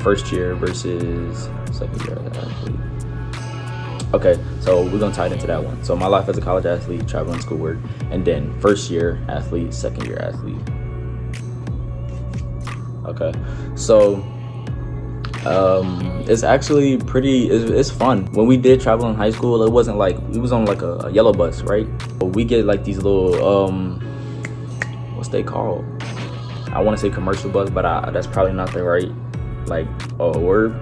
first year versus second year as an athlete. Okay, so we're gonna tie it into that one. So my life as a college athlete, traveling, schoolwork, and then first year athlete, second year athlete. Okay, so it's actually it's fun. When we did travel in high school, it wasn't like we was on like a yellow bus, right? But we get like these little what's they called? I want to say commercial bus, but that's probably not the right like word.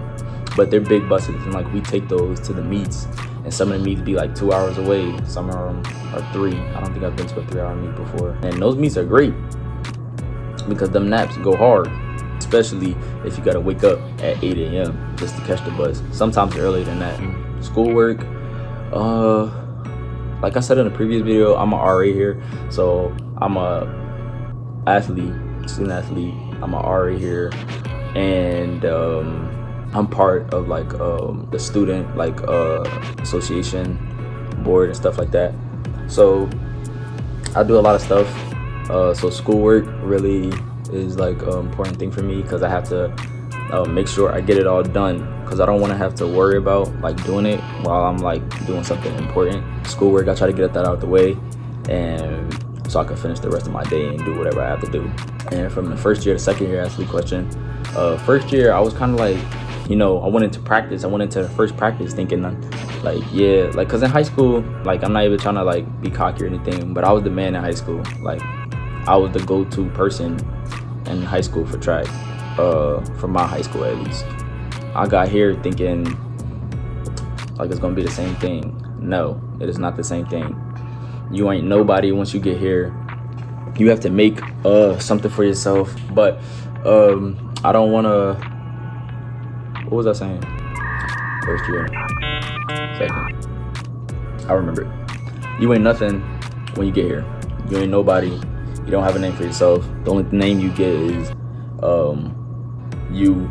But they're big buses, and like we take those to the meets, and some of the meets be like 2 hours away, some of them are 3. I don't think I've been to a 3-hour meet before, and those meets are great because them naps go hard, especially if you gotta wake up at 8 a.m. just to catch the bus, sometimes earlier than that. Schoolwork, like I said in the previous video, I'm a RA here, so I'm a student athlete. I'm a RA here, and I'm part of like the student like association board and stuff like that. So I do a lot of stuff. So schoolwork really is like an important thing for me because I have to make sure I get it all done, because I don't want to have to worry about like doing it while I'm like doing something important. Schoolwork, I try to get that out of the way, and so I can finish the rest of my day and do whatever I have to do. And from the first year to second year athlete question, first year I was kind of like, you know, I went into practice. I went into the first practice thinking like, yeah, like, cause in high school, like, I'm not even trying to like be cocky or anything, but I was the man in high school. Like, I was the go-to person in high school for track, from my high school at least. I got here thinking like it's gonna be the same thing. No, it is not the same thing. You ain't nobody once you get here. You have to make something for yourself. But I don't wanna, what was I saying? First year, second. I remember it. You ain't nothing when you get here. You ain't nobody. You don't have a name for yourself. The only name you get is you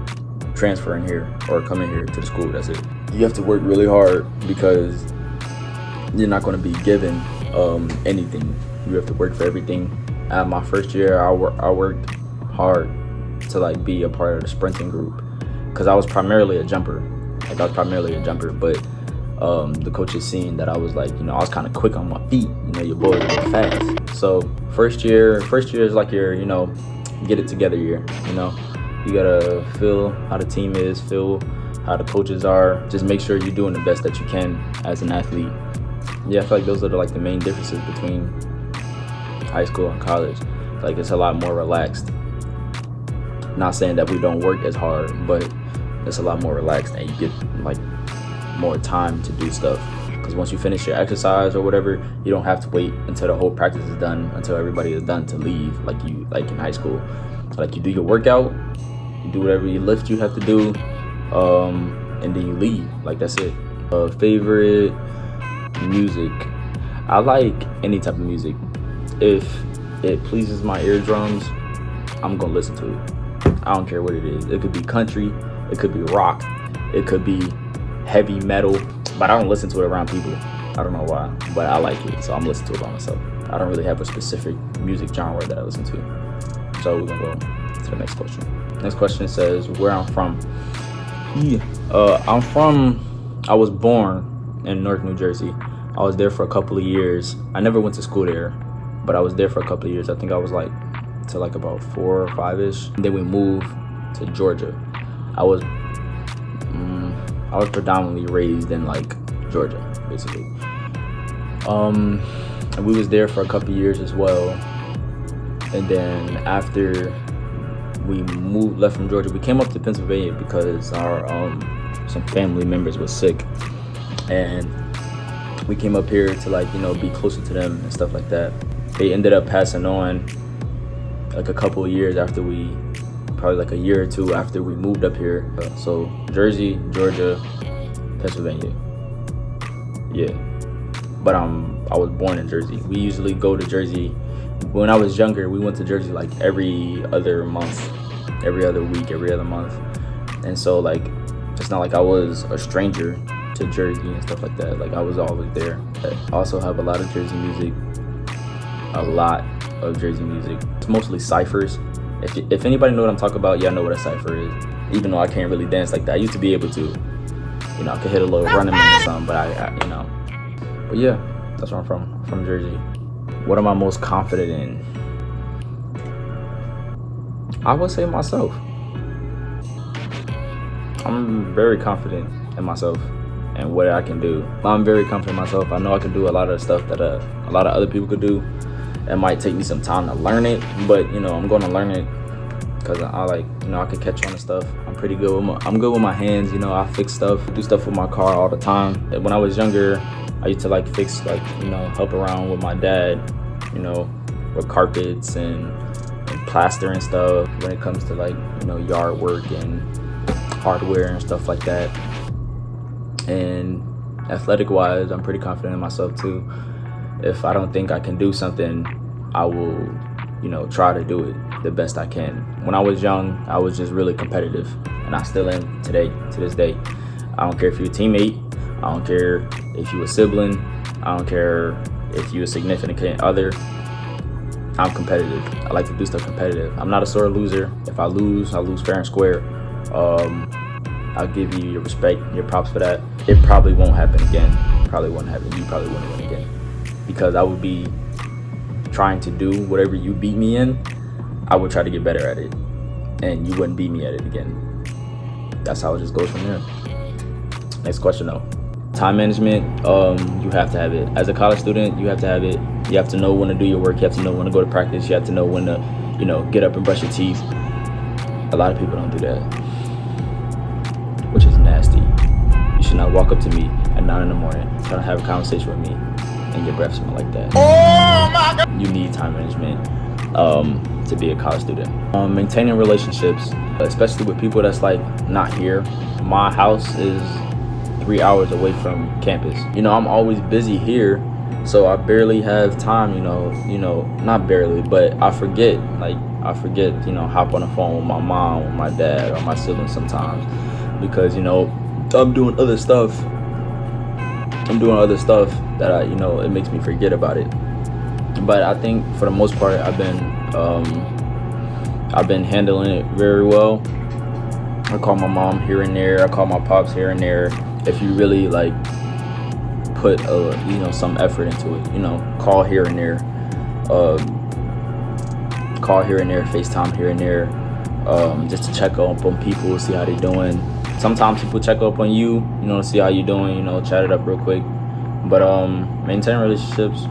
transferring here or coming here to the school. That's it. You have to work really hard because you're not going to be given anything. You have to work for everything. At my first year, I worked hard to like be a part of the sprinting group, because I was primarily a jumper. But the coaches seen that I was like, you know, I was kind of quick on my feet. You know, your boy was fast. So first year is like your, you know, get it together year. You know, you gotta feel how the team is, feel how the coaches are. Just make sure you're doing the best that you can as an athlete. Yeah, I feel like those are like the main differences between high school and college. Like, it's a lot more relaxed. Not saying that we don't work as hard, but it's a lot more relaxed, and you get like more time to do stuff. Because once you finish your exercise or whatever, you don't have to wait until the whole practice is done, until everybody is done to leave, like in high school. Like, you do your workout, you do whatever you lift you have to do, and then you leave. Like, that's it. Favorite music, I like any type of music. If it pleases my eardrums, I'm gonna listen to it. I don't care what it is. It could be country, it could be rock, it could be heavy metal, but I don't listen to it around people. I don't know why, but I like it, so I'm listening to it by myself. I don't really have a specific music genre that I listen to. So we're gonna go to the next question. Next question says where I'm from. I was born in North New Jersey. I was there for a couple of years. I never went to school there, but I was there for a couple of years. I think I was like to like about 4 or 5-ish. And then we moved to Georgia. I was predominantly raised in like Georgia, basically. And we was there for a couple of years as well. And then after we left from Georgia, we came up to Pennsylvania because our some family members was sick, and we came up here to like, you know, be closer to them and stuff like that. They ended up passing on like a couple of years after probably like a year or two after we moved up here. So Jersey, Georgia, Pennsylvania. Yeah, but I was born in Jersey. We usually go to Jersey. When I was younger, we went to Jersey like every other month, every other week, every other month. And so like, it's not like I was a stranger to Jersey and stuff like that. Like, I was always there. I also have a lot of Jersey music. It's mostly ciphers. If anybody know what I'm talking about, y'all know what a cipher is. even though I can't really dance like that. I used to be able to, you know, I could hit a little running man or something, but I you know. But yeah, that's where I'm from. I'm from Jersey. What am I most confident in? I would say myself. I'm very confident in myself and what I can do. I'm very confident in myself. I know I can do a lot of stuff that a lot of other people could do. It might take me some time to learn it, but you know, I'm going to learn it because I like, you know, I can catch on to stuff. I'm pretty good with I'm good with my hands. You know, I fix stuff, do stuff with my car all the time. When I was younger, I used to like fix, like, you know, help around with my dad, you know, with carpets and plaster and stuff. When it comes to like, you know, yard work and hardware and stuff like that. And athletic wise, I'm pretty confident in myself too. If I don't think I can do something, I will, you know, try to do it the best I can. When I was young, I was just really competitive, and I still am today, to this day. I don't care if you're a teammate, I don't care if you're a sibling, I don't care if you're a significant other. I'm competitive. I like to do stuff competitive. I'm not a sore loser. If I lose fair and square. I'll give you your respect, your props for that. It probably won't happen again. Probably won't happen. You probably wouldn't win again. Because I would be trying to do whatever you beat me in. I would try to get better at it, and you wouldn't beat me at it again. That's how it just goes from there. Next question though. Time management, you have to have it. As a college student, you have to have it. You have to know when to do your work. You have to know when to go to practice. You have to know when to, you know, get up and brush your teeth. A lot of people don't do that, which is nasty. You should not walk up to me at 9 in the morning trying to have a conversation with me and your breath smell like that. Oh my God. You need time management to be a college student. Maintaining relationships, especially with people that's like not here. My house is 3 hours away from campus. You know, I'm always busy here, so I barely have time, you know, not barely, but I forget, you know, hop on the phone with my mom, with my dad, or my siblings sometimes, because, you know, I'm doing other stuff that you know, it makes me forget about it. But I think for the most part, I've been handling it very well. I call my mom here and there, I call my pops here and there. If you really like put you know, some effort into it, you know, call here and there, FaceTime here and there, just to check up on people, see how they're doing. Sometimes people check up on you, you know, to see how you're doing, you know, chat it up real quick. But maintaining relationships,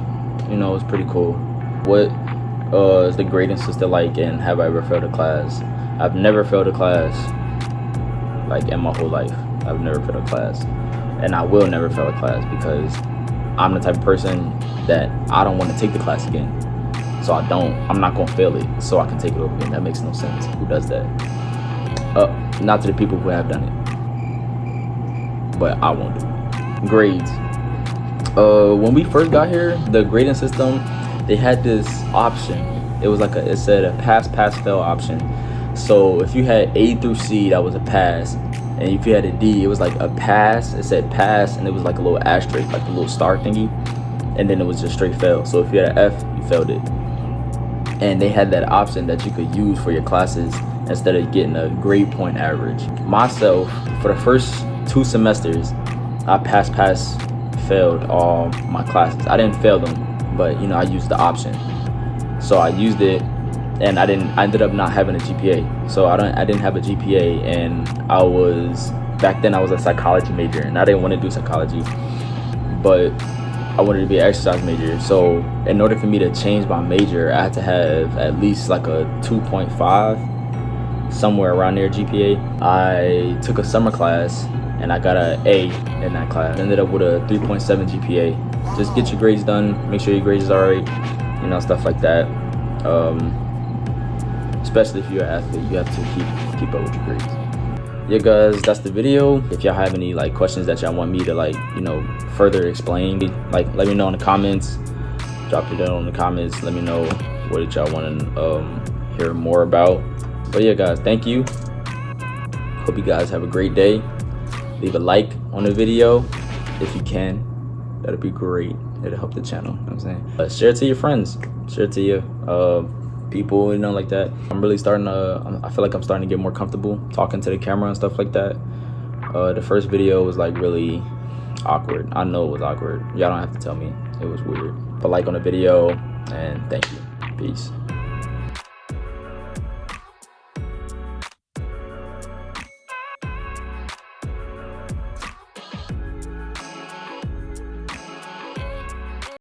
you know, is pretty cool. What is the grading system like, and have I ever failed a class? I've never failed a class, like, in my whole life. I've never failed a class, and I will never fail a class, because I'm the type of person that I don't want to take the class again. So I'm not gonna fail it so I can take it over again. That makes no sense. Who does that? Not to the people who have done it, but I won't do it. Grades. When we first got here, the grading system, they had this option. It was like it said a pass, fail option. So if you had A through C, that was a pass. And if you had a D, it was like a pass. It said pass, and it was like a little asterisk, like a little star thingy. And then it was just straight fail. So if you had an F, you failed it. And they had that option that you could use for your classes instead of getting a grade point average. Myself, for the first 2 semesters, I failed all my classes. I didn't fail them, but, you know, I used the option. So I used it, and I ended up not having a GPA. So I didn't have a GPA, and back then I was a psychology major, and I didn't want to do psychology, but I wanted to be an exercise major. So in order for me to change my major, I had to have at least like a 2.5, somewhere around there GPA. I took a summer class, and I got an A in that class. Ended up with a 3.7 GPA. Just get your grades done, make sure your grades is alright, you know, stuff like that. Especially if you're an athlete, you have to keep up with your grades. Yeah, guys, that's the video. If y'all have any like questions that y'all want me to, like, you know, further explain, like, let me know in the comments. Drop it down in the comments. Let me know what y'all want to hear more about. But yeah, guys, thank you. Hope you guys have a great day. Leave a like on the video if you can. That'd be great. It'll help the channel. You know what I'm saying? Share it to your friends. Share it to your people, you know, like that. I'm really starting to, I feel like I'm starting to get more comfortable talking to the camera and stuff like that. The first video was like really awkward. I know it was awkward. Y'all don't have to tell me. It was weird. But like on the video, and thank you. Peace.